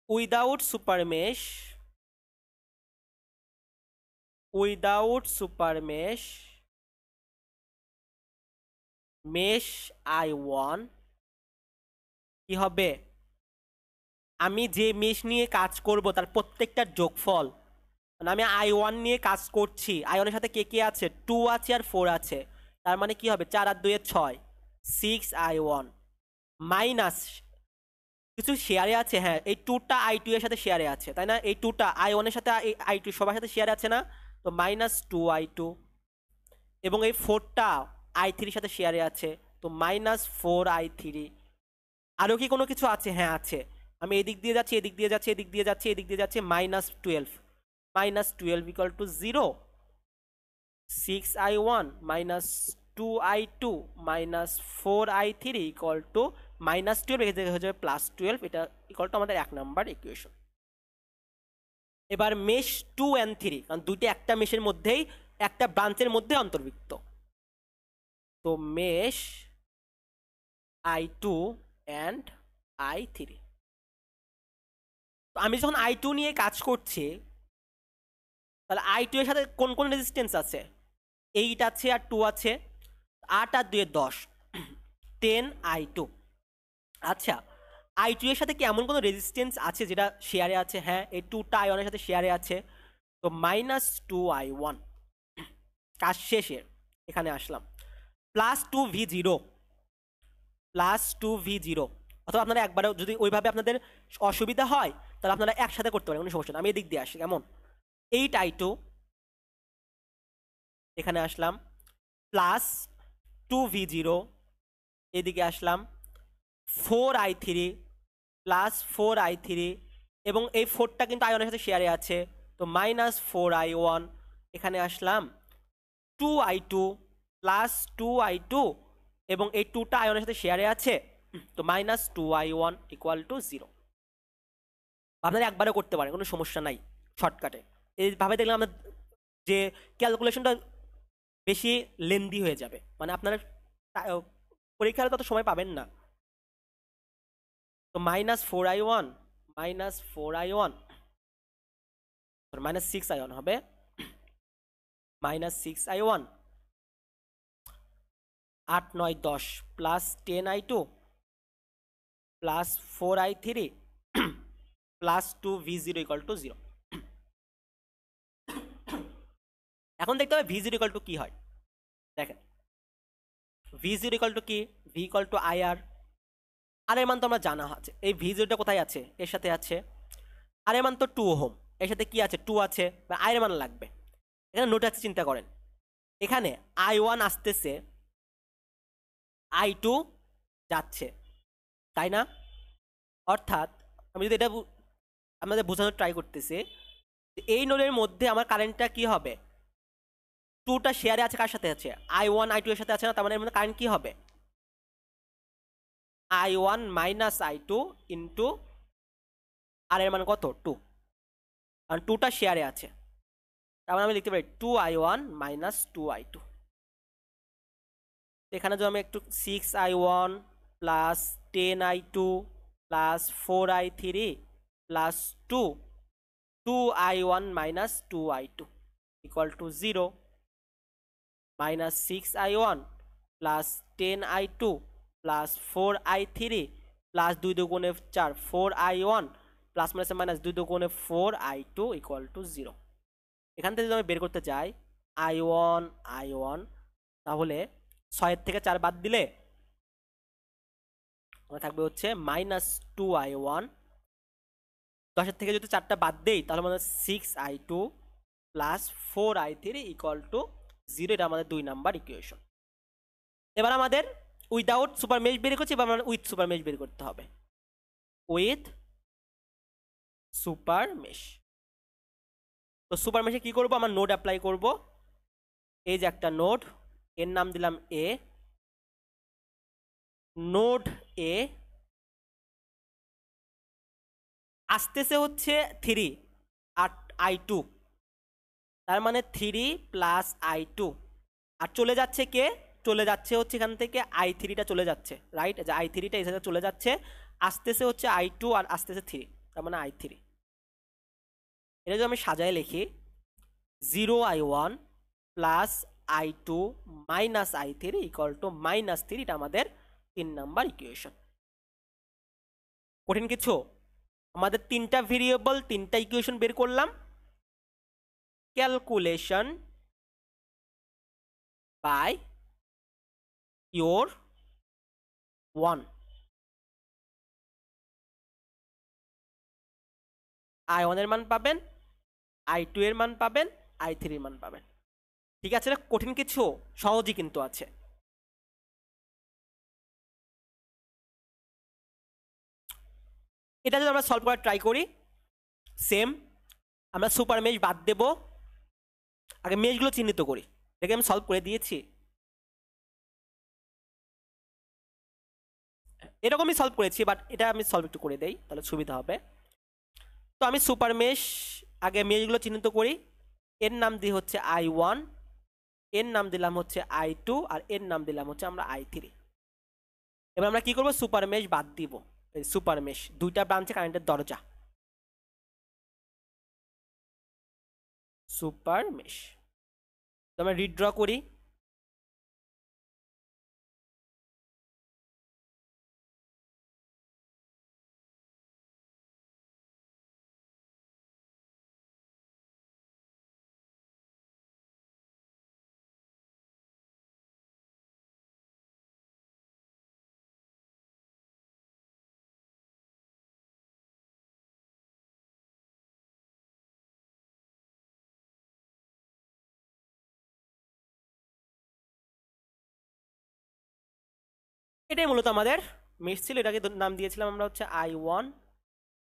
S1: without super mesh, mesh i1 কি হবে, আমি যে মেশ নিয়ে কাজ করব তার প্রত্যেকটার যোগফল, মানে আমি i1 নিয়ে কাজ করছি, i1 এর সাথে কে কে আছে, 2 আছে আর 4 আছে, তার মানে কি হবে, 4 আর 2 6, 6i1 মাইনাস কিছু শেয়ারে আছে, হ্যাঁ এই 2টা i2 এর সাথে শেয়ারে আছে, তাই না, এই 2টা i1 এর সাথে i2 সবার সাথে শেয়ারে আছে না, তো মাইনাস 2i2, এবং এই 4টা i3 এর সাথে শেয়ারে আছে, তো মাইনাস 4i3। আরও কি কোনো কিছু আছে, হ্যাঁ আছে, আমি এদিক দিয়ে যাচ্ছি, এদিক দিয়ে যাচ্ছি, এদিক দিয়ে যাচ্ছি, এদিক দিয়ে যাচ্ছি, -12 equal to 0, 6i1 minus 2i2 minus 4i3 equal to -12, এখানে হয়ে যাবে +12, এটা ইকুয়াল টু আমাদের 1 নাম্বার ইকুয়েশন। এবার মেশ 2 and 3, কারণ দুইটা একটা মেশের মধ্যেই, একটা ব্রাঞ্চের মধ্যে অন্তর্ভুক্ত, তো মেশ I2 অ্যান্ড I3। তো আমি যখন I2 নিয়ে কাজ করছি, তাহলে I2 এর সাথে কোন কোন রেজিস্ট্যান্স আছে? 8 আছে আর 2 আছে, 8 আর 2 10, 10 I2। আচ্ছা, I2 এর সাথে কি এমন কোনো রেজিস্ট্যান্স আছে যেটা শেয়ারে আছে? হ্যাঁ, এই 2টা আয়নের সাথে শেয়ারে আছে। তো -2I1 কাজ শেষের এখানে আসলাম, +2V0, +2V0। অথবা আপনারা একবারে যদি ওইভাবে আপনাদের অসুবিধা হয় তাহলে আপনারা একসাথে করতে পারেন, কোনো সমস্যা না। আমি এদিক দিয়ে আসি, কেমন? 8I2 এখানে আসলাম, +2V0 এদিকে আসলাম, 4I3 +4I3, এবং এই 4টা কিন্তু আয়নের সাথে শেয়ারে আছে, তো -4I1। এখানে আসলাম 2I2 +2I2, এবং এই 2টা আয়নের সাথে শেয়ারে আছে, তো -2I1 = 0। আপনারা একবারে করতে পারেন, কোনো সমস্যা নাই, শর্টকাটে। এইভাবে দেখলাম আপনার যে ক্যালকুলেশনটা বেশি লেন্দি হয়ে যাবে, মানে আপনারা পরীক্ষার তত সময় পাবেন না। তো -4I1 -4I1 -6I1 হবে, -6I1, 8 9 10 +10I2 +4I3 +2V0 = 0। এখন দেখতে হবে V0 = কি হয়। দেখেন, V0 = কি? V = IR। আর এর মান তো আমরা জানা আছে, এই V0টা কোথায় আছে? এর সাথে আছে। আর এর মান তো 2 ওহম, এর সাথে কি আছে? 2 আছে, বা আয়ের মান লাগবে। এখানে নোট আছে, চিন্তা করেন, এখানে I1 আসতেছে, I2 যাচ্ছে, তাই না? অর্থাৎ আমি যদি এটা আপনাদের বোঝানোর ট্রাই করতেছি, এই নোডের মধ্যে আমার কারেন্টটা কি হবে? 2টা শেয়ারে আছে, কার সাথে আছে? I1 I2 এর সাথে আছে না? তার মানে এর মধ্যে কারেন্ট কি হবে? I1 - I2 ইন্টু আর এর মান কত? 2, কারণ 2টা শেয়ারে আছে। তার মানে আমি লিখতে পারি 2I1 - 2I2। এখানে যদি আমি একটু 6I1 + 10I2 + 4I3 + 2, 2I1 - 2I2 = 0, -6I1 + 10I2 + 4I3 + 2 × 4 4I1 +- 2 × 4I2 = 0। এখান থেকে যদি আমি বের করতে চাই I1 I1, তাহলে 6 থেকে 4 বাদ দিলে আমার থাকবে হচ্ছে -2I1। 10 থেকে যদি 4টা বাদ দেই তাহলে মানে 6I2 + 4I3 = 0। এটা আমাদের 2 নাম্বার ইকুয়েশন। এবার আমাদের উইদাউট সুপার মেশ বের করছি, এবার আমাদের উইথ সুপার মেশ বের করতে হবে। With super mesh. তো সুপার মেশে কি করব? আমরা নোড অ্যাপ্লাই করব। এই যে একটা নোড, এর নাম দিলাম এ, নোড এ আসতেছে হচ্ছে 3 আর I2, তার মানে 3 + I2, আর চলে যাচ্ছে কে? চলে যাচ্ছে হচ্ছে এখান থেকে I3টা চলে যাচ্ছে, রাইট? যে I3টা এই সাথে চলে যাচ্ছে, আসতেছে হচ্ছে I2 আর আসতেছে 3, তার মানে I3। এটা যদি আমি সাজায় লিখি 0I1 + I2 - I3 = -3। এটা আমাদের 3 নাম্বার ইকুয়েশন। কঠিন কিছু? আমাদের 3টা ভেরিয়েবল, 3টা ইকুয়েশন বের করলাম। Calculation by your 1। I1 এর মান পাবেন, I2 এর মান পাবেন, I3 এর মান পাবেন। ঠিক আছে? কঠিন কিছু? সহজই কিন্তু আছে। এটা যদি আমরা সলভ করার ট্রাই করি, সেম আমরা সুপার মেশ বাদ দেব। আগে মেশগুলো চিহ্নিত করি, দেখে আমি সলভ করে দিয়েছি। এরকমই সলভ করেছি, বাট এটা আমি সলভ একটু করে দেই, তাহলে সুবিধা হবে। তো আমি সুপার মেশ আগে মেশগুলো চিহ্নিত করি। এর নাম দিয়ে হচ্ছে I1, এর নাম দিলাম হচ্ছে I2, আর এর নাম দিলাম হচ্ছে আমরা I3। এবার আমরা কি করব, সুপার মেশ বাদ দিব। সুপার মেশ, দুইটা ব্রাঞ্চে কারেন্টের দরজা, সুপার মেশ। তো আমরা রিড্র করি, এটাই মূলত আমাদের মেশ ছিল। এটাকে নাম দিয়েছিলাম আমরা হচ্ছে I1,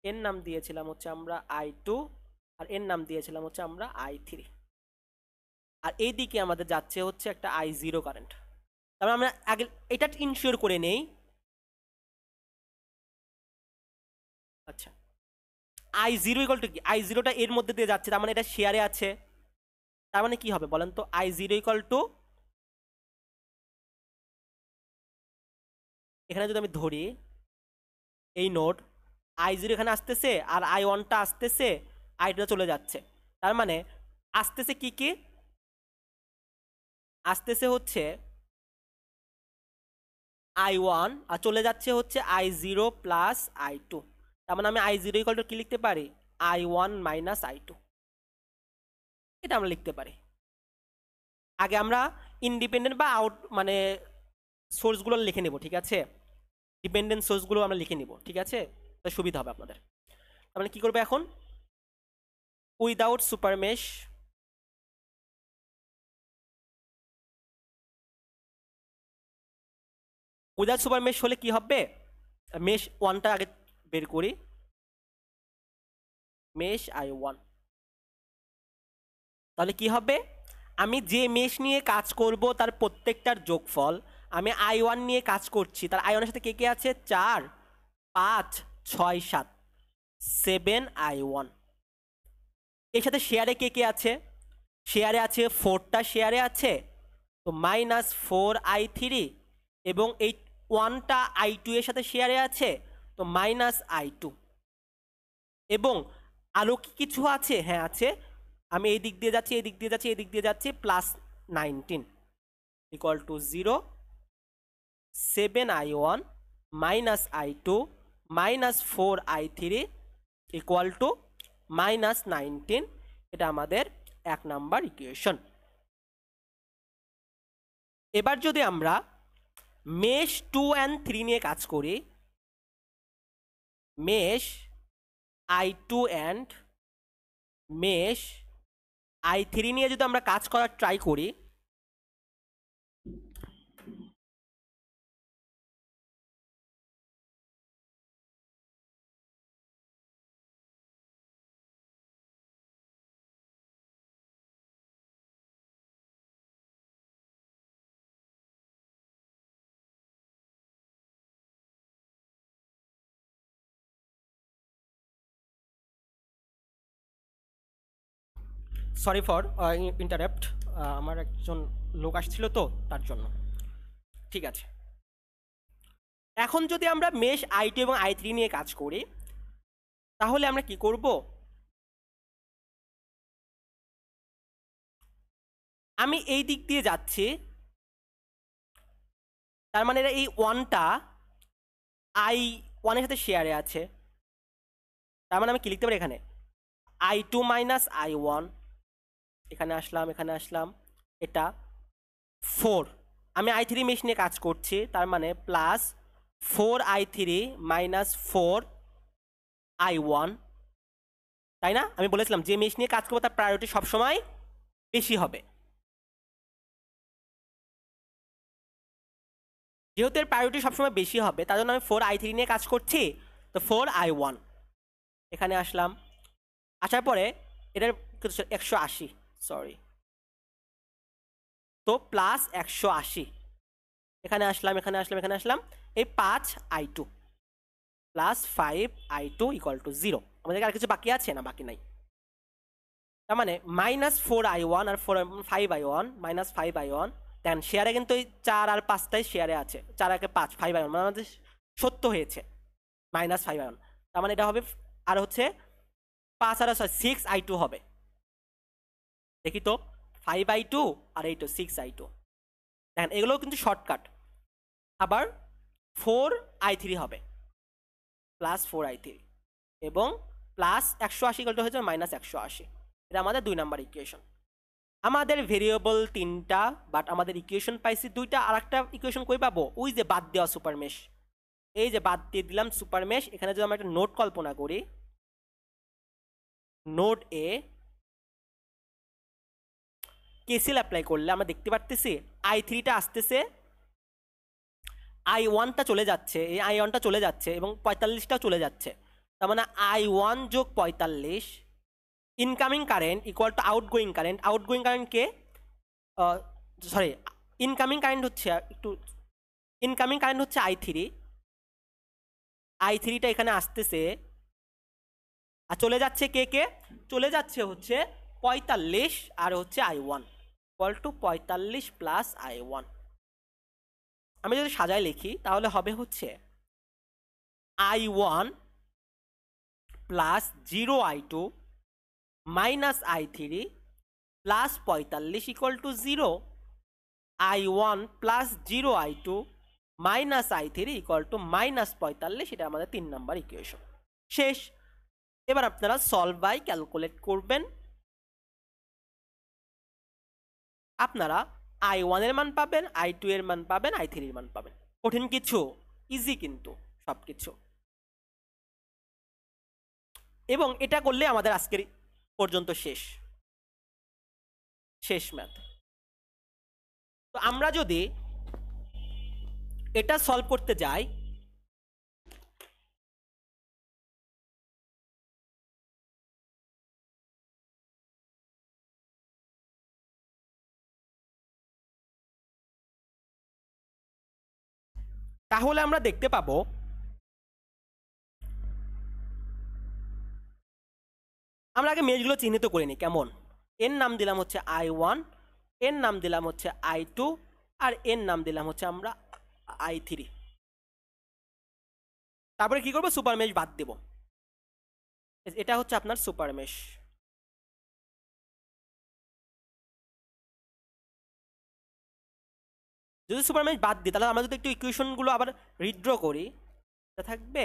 S1: এর নাম দিয়েছিলাম হচ্ছে আমরা I2, আর এর নাম দিয়েছিলাম হচ্ছে আমরা I3। আর এইদিকে আমাদের যাচ্ছে হচ্ছে একটা I0 কারেন্ট। তারপরে আমরা আগে এটা ইনশিওর করে নেই। আচ্ছা, I0 ইকুয়াল টু কি, I0টা এর মধ্যে দিয়ে যাচ্ছে, তার মানে এটা শেয়ারে আছে। তার মানে কি হবে বলেন তো, I0 ইকুয়াল টু, এখানে যদি আমি ধরি এই নোড, I0 এখানে আসতেছে আর I1টা আসতেছে, I2টা চলে যাচ্ছে। তার মানে আসতেছে কি কি, আসতেছে হচ্ছে I1 আর চলে যাচ্ছে হচ্ছে I0 প্লাস I2। তার মানে আমি I0 ইকুয়াল টু কি লিখতে পারি, I1 মাইনাস I2, এটা আমরা লিখতে পারি। আগে আমরা ইন্ডিপেন্ডেন্ট বা আউট মানে সোর্সগুলো লিখে নেব, ঠিক আছে, ডিপেন্ডেন্ট সোর্সগুলো আমরা লিখে নিব, ঠিক আছে, তো সুবিধা হবে আপনাদের। তার মানে কি করবে এখন, without super mesh, without super mesh হলে কি হবে, মেশ ওয়ানটা আগে বের করি, মেশ I1। তাহলে কি হবে, আমি যে মেশ নিয়ে কাজ করব তার প্রত্যেকটার যোগফল, আমি I1 নিয়ে কাজ করছি, তার I1 এর সাথে কে কে আছে, 4 5 6 7, 7 I1। এর সাথে শেয়ারে কে কে আছে, শেয়ারে আছে 4টা শেয়ারে আছে, তো মাইনাস 4I3, এবং এই 1টা I2 এর সাথে শেয়ারে আছে, তো মাইনাস I2। এবং আরও কি কিছু আছে, হ্যাঁ আছে, আমি এই দিক দিয়ে যাচ্ছি, এই দিক দিয়ে যাচ্ছি, এই দিক দিয়ে যাচ্ছি, plus 19 equal to 0, 7I1 minus I2 minus 4I3 equal to minus 19। এটা আমাদের 1 নাম্বার ইকুয়েশন। এবার যদি আমরা মেশ 2 and 3 নিয়ে কাজ করি, mesh I2 and mesh I3 নিয়ে যদি আমরা কাজ করার ট্রাই করি, সরি ফর ইন্টারাপ্ট, আমার একজন লোক আসছিল তো তার জন্য। ঠিক আছে, এখন যদি আমরা মেশ I2 এবং I3 নিয়ে কাজ করি, তাহলে আমরা কি করব, আমি এই দিক দিয়ে যাচ্ছি, তার মানে এই ওয়ানটা I1 এর সাথে শেয়ারে আছে, তার মানে আমি কি লিখতে পারি এখানে, I2 মাইনাস I1, এখানে আসলাম, এখানে আসলাম, এটা 4, আমি I3 মেশ নিয়ে কাজ করছি, তার মানে প্লাস 4I3 মাইনাস 4I1, তাই না, আমি বলেছিলাম যে মেশ নিয়ে কাজ করবো তার প্রায়োরিটি সবসময় বেশি হবে। যেহেতু এর প্রায়োরিটি সবসময় বেশি হবে, তার জন্য আমি 4I3 নিয়ে কাজ করছি, তো 4I1, এখানে আসলাম, আসার পরে এটার 180, সরি, তো প্লাস 180, এখানে আসলাম, এখানে আসলাম, এখানে আসলাম, এই 5I2 plus 5I2 equal to 0। আমাদের আর কিছু বাকি আছে না, বাকি নাই। তার মানে মাইনাস 4I1 আর 5I1 মাইনাস 5I1 দেন শেয়ারে কিন্তু এই 4 আর 5টাই শেয়ারে আছে, 4 আর 5 5/1, মানে আমাদের সত্য হয়েছে, -5/1, তার মানে এটা হবে, আর হচ্ছে 5 আর 6 6i2 হবে, দেখি তো 5i2 আর এই তো 6i2, দেখেন এগুলোও কিন্তু শর্টকাট। আবার 4i3 হবে, +4i3 এবং +180 হয়ে যাবে -180, এটা আমাদের 2 নাম্বার ইকুয়েশন। আমাদের ভেরিয়েবল 3টা, বাট আমাদের ইকুয়েশন পাইছি 2টা, আর একটা ইকুয়েশন কই পাবো, ওই যে বাদ দেওয়া সুপার মেশ, এই যে বাদ দিয়ে দিলাম সুপার মেশ। এখানে যদি আমরা একটা নোট কল্পনা করি, নোড এ কেসিএল অ্যাপ্লাই করলে আমরা দেখতে পারতেছি i3টা আসতেছে, i1টা চলে যাচ্ছে, এই i1টা চলে যাচ্ছে এবং 45টাও চলে যাচ্ছে, তার মানে i1 যোগ 45 incoming current equal to outgoing current. Outgoing কারেন্টকে সরি, ইনকামিং কারেন্ট হচ্ছে একটু, ইনকামিং কারেন্ট হচ্ছে i3টা এখানে আসতেছে, আর চলে যাচ্ছে কে কে, চলে যাচ্ছে হচ্ছে 45 আর হচ্ছে i1 equal two 45 plus i1। আমি যদি সাজায় লিখি তাহলে হবে হচ্ছে i1 plus 0i2 minus i3 plus 45 equal to 0, i1 plus 0i2 minus i3 equal two -45, এটা আমাদের 3 নাম্বার ইকুয়েশন শেষ। এবার আপনারা সলভ বাই ক্যালকুলেট করবেন, আপনারা i1 এর মান পাবেন, i2 এর মান পাবেন, i3 এর মান পাবেন। কঠিন কিছু, ইজি কিন্তু সব কিছু। এবং এটা করলে আমাদের আজকের পর্যন্ত শেষ ম্যাথ। তো আমরা যদি এটা সলভ করতে যাই, তাহলে আমরা দেখতে পাবো আমরা আগে মেশগুলো চিহ্নিত করে নিই কেমন। এর নাম দিলাম হচ্ছে i1, এর নাম দিলাম হচ্ছে i2, আর এর নাম দিলাম হচ্ছে আমরা i3। তারপরে কি করবো, সুপার মেশ বাদ দেব, এটা হচ্ছে আপনার সুপার মেশ। যদি সুপার মেশ বাদ দিই তাহলে আমরা যদি একটু ইকুয়েশনগুলো আবার রিড্র করি, এটা থাকবে,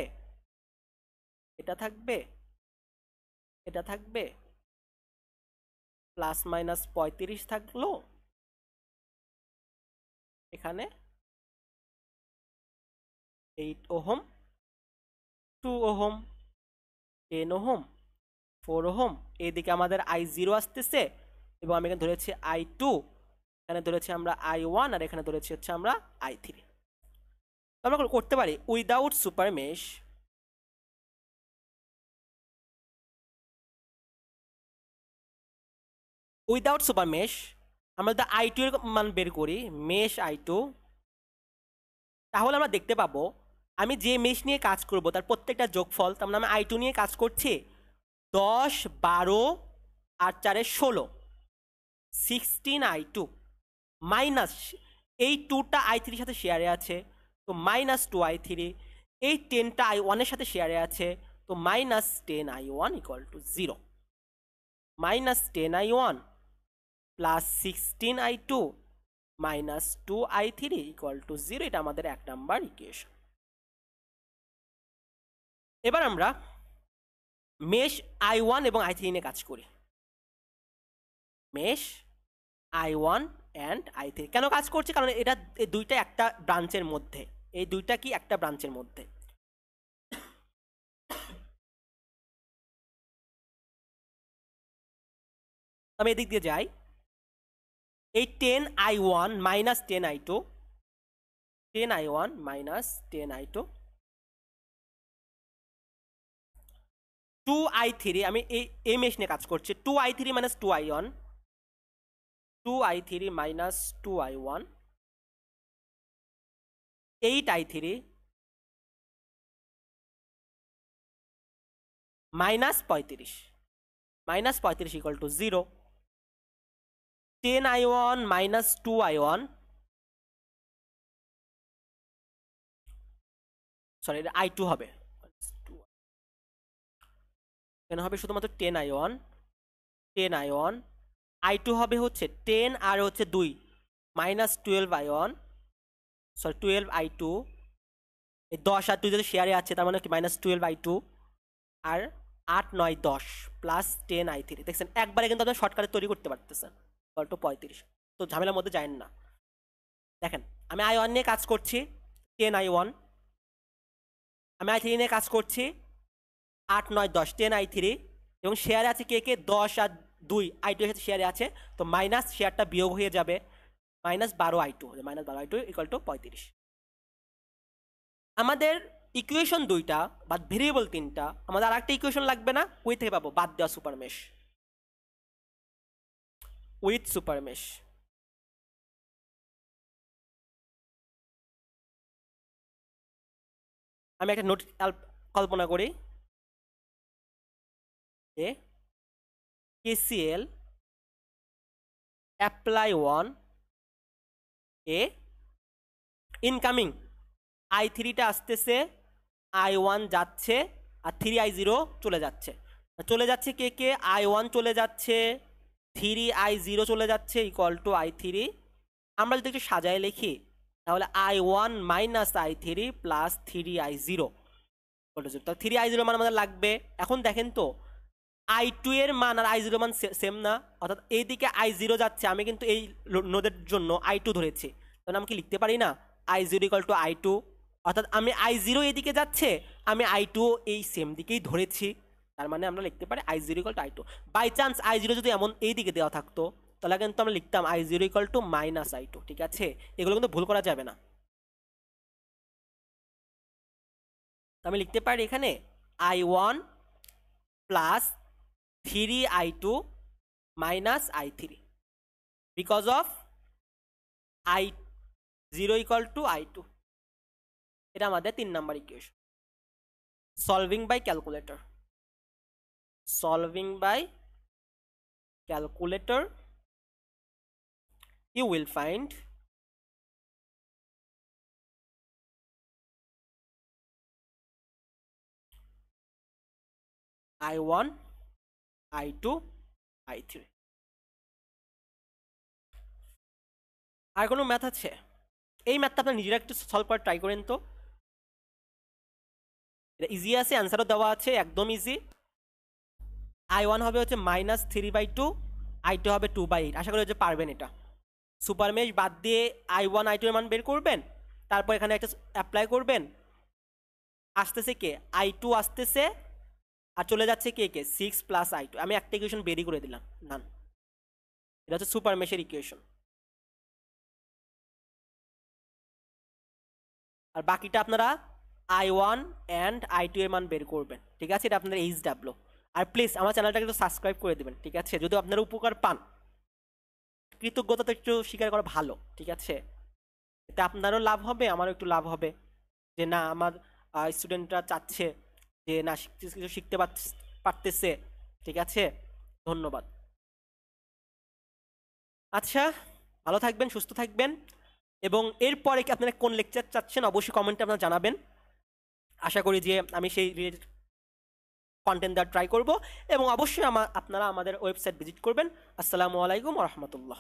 S1: এটা থাকবে, এটা থাকবে, +-35 থাকলো, এখানে 8 ওহম, 2 ওহম, 10 ওহম, 4 ওহম, এদিকে আমাদের i0 আসতেছে, এবং আমি এখানে ধরেছি i2, এখানে ধরেছি আমরা i1, আর এখানে ধরেছি হচ্ছে আমরা i3। আমরা করতে পারি without super mesh, without super mesh আমরা যদি i2 এর মান বের করি, মেশ i2, তাহলে আমরা দেখতে পাবো আমি যে মেশ নিয়ে কাজ করব তার প্রত্যেকটা যোগফল, তার মানে আমি i2 নিয়ে কাজ করছি, 10 12 আর 4 16, 16i2 মাইনাস এই 2টা i3 সাথে শেয়ারে আছে, তো -2i3, এই 10টা i1 এর সাথে শেয়ারে আছে, তো -10i1 equal to 0, -10i1 plus 16i2 -2i3 equal to 0, এটা আমাদের 1 নাম্বার ইকুয়েশন। এবার আমরা মেশ i1 এবং i3 নিয়ে কাজ করি। মেশ i1 অ্যান্ড i3 কেন কাজ করছি, কারণ এটা এই দুইটা একটা ব্রাঞ্চের মধ্যে, এই দুইটা কি একটা ব্রাঞ্চের মধ্যে। আমি এদিক দিয়ে যাই, এই 10i1 minus 10i2, 10i1 minus 10i2, 2i3, আমি এই মেশ নিয়ে কাজ করছি, 2i3 minus 2i1, 2i3 minus 2i1, 8i3 -35 equal to 0, 10i1 minus 2i1 sorry এটা I2 হবে, এখানে হবে শুধুমাত্র 10I1, 10I1, I2 হবে হচ্ছে 10 আর হচ্ছে 2 মাইনাস 12I1, সরি 12I2, এই 10 আর 2 যদি শেয়ারে আছে তার মানে কি মাইনাস 12I2, আর 8 9 10 প্লাস 10I3। দেখছেন একবারে কিন্তু আপনার শর্টকাটে তৈরি করতে পারতেছেন, অল্প 35। তো ঝামেলার মধ্যে যায়েন না। দেখেন আমি I1 নিয়ে কাজ করছি 10I1, আমি I3 নিয়ে কাজ করছি 8 9 10 10I3, এবং শেয়ারে আছে কে কে 10 আর 2 I2 এর সাথে শেয়ারে আছে, তো মাইনাস শেয়ারটা বিয়োগ হয়ে যাবে, minus 12I2, minus 12I2 equal to 35। আমাদের ইকুয়েশন দুইটা বা ভেরিয়েবল তিনটা, আমাদের আর একটা ইকুয়েশন লাগবে না, কই থেকে পাবো? বাদ দেওয়া super mesh, with super mesh. আমি একটা নোট কল্পনা করি, এ KCL অ্যাপ্লাই 1, এ ইনকামিং I3টা আসতেছে, I1 যাচ্ছে, আর 3I0 চলে যাচ্ছে। চলে যাচ্ছে কে কে? I1 চলে যাচ্ছে, 3I0 চলে যাচ্ছে, ইকুয়াল টু I3। আমরা যদি একটু সাজায় লিখি তাহলে I1 minus I3 plus 3I0, তাহলে 3I0 মান আমাদের লাগবে। এখন দেখেন তো I2 এর মান আর I0 মান সেম না, অর্থাৎ এইদিকে I0 যাচ্ছে, আমি কিন্তু এই নোডের জন্য I2 ধরেছি, তাহলে আমি কি লিখতে পারি না I0 ইকুয়াল টু I2, অর্থাৎ আমি I0 এদিকে যাচ্ছে, আমি I2 এই সেম দিকেই ধরেছি, তার মানে আমরা লিখতে পারি I0 equal to I2। By chance I0 যদি এমন এই দিকে দেওয়া থাকতো তাহলে কিন্তু আমরা লিখতাম I0 equal to minus I2, ঠিক আছে? এগুলো কিন্তু ভুল করা যাবে না। আমি লিখতে পারি এখানে I1 plus 3I2 minus I3 because of I0 equal to I2। এটা আমাদের 3 number equation. Solving by calculator, solving by calculator you will find I1 I2 I3। আর কোনো ম্যাথ আছে? এই ম্যাথটা আপনারা নিজেরা একটু সলভ করে ট্রাই করেন তো, এটা ইজি আছে, অ্যান্সারও দেওয়া আছে, একদম ইজি। I1 হবে হচ্ছে মাইনাস 3/2, I2 হবে 2/8। আশা করি হচ্ছে পারবেন এটা। সুপার মেশ বাদ দিয়ে I1 I2 এর মান বের করবেন, তারপর এখানে একটা অ্যাপ্লাই করবেন, আসতেছে কে? I2 আসতেছে, আর চলে যাচ্ছে কে কে? 6 প্লাস I2। আমি একটা ইকুয়েশন বেরি করে দিলাম, নান। এটা হচ্ছে সুপার মেশের ইকুয়েশন। আর বাকিটা আপনারা I1 অ্যান্ড I2 এর মান বের করবেন, ঠিক আছে? এটা আপনাদের HW। আর প্লিজ আমার চ্যানেলটাকে একটু সাবস্ক্রাইব করে দেবেন, ঠিক আছে? যদি আপনারা উপকার পান, কৃতজ্ঞতা তো একটু স্বীকার করা ভালো, ঠিক আছে? এতে আপনারও লাভ হবে, আমারও একটু লাভ হবে, যে না আমার স্টুডেন্টরা চাচ্ছে যে না কিছু শিখতে পারতেছে, ঠিক আছে? ধন্যবাদ। আচ্ছা, ভালো থাকবেন, সুস্থ থাকবেন, এবং এরপরে কি আপনারা কোন লেকচার চাচ্ছেন অবশ্যই কমেন্টে আপনারা জানাবেন। আশা করি যে আমি সেই রিলেটেড কন্টেন্ট দেওয়ার ট্রাই করব, এবং অবশ্যই আপনারা আমাদের ওয়েবসাইট ভিজিট করবেন। আসসালামু আলাইকুম ওয়া রাহমাতুল্লাহ।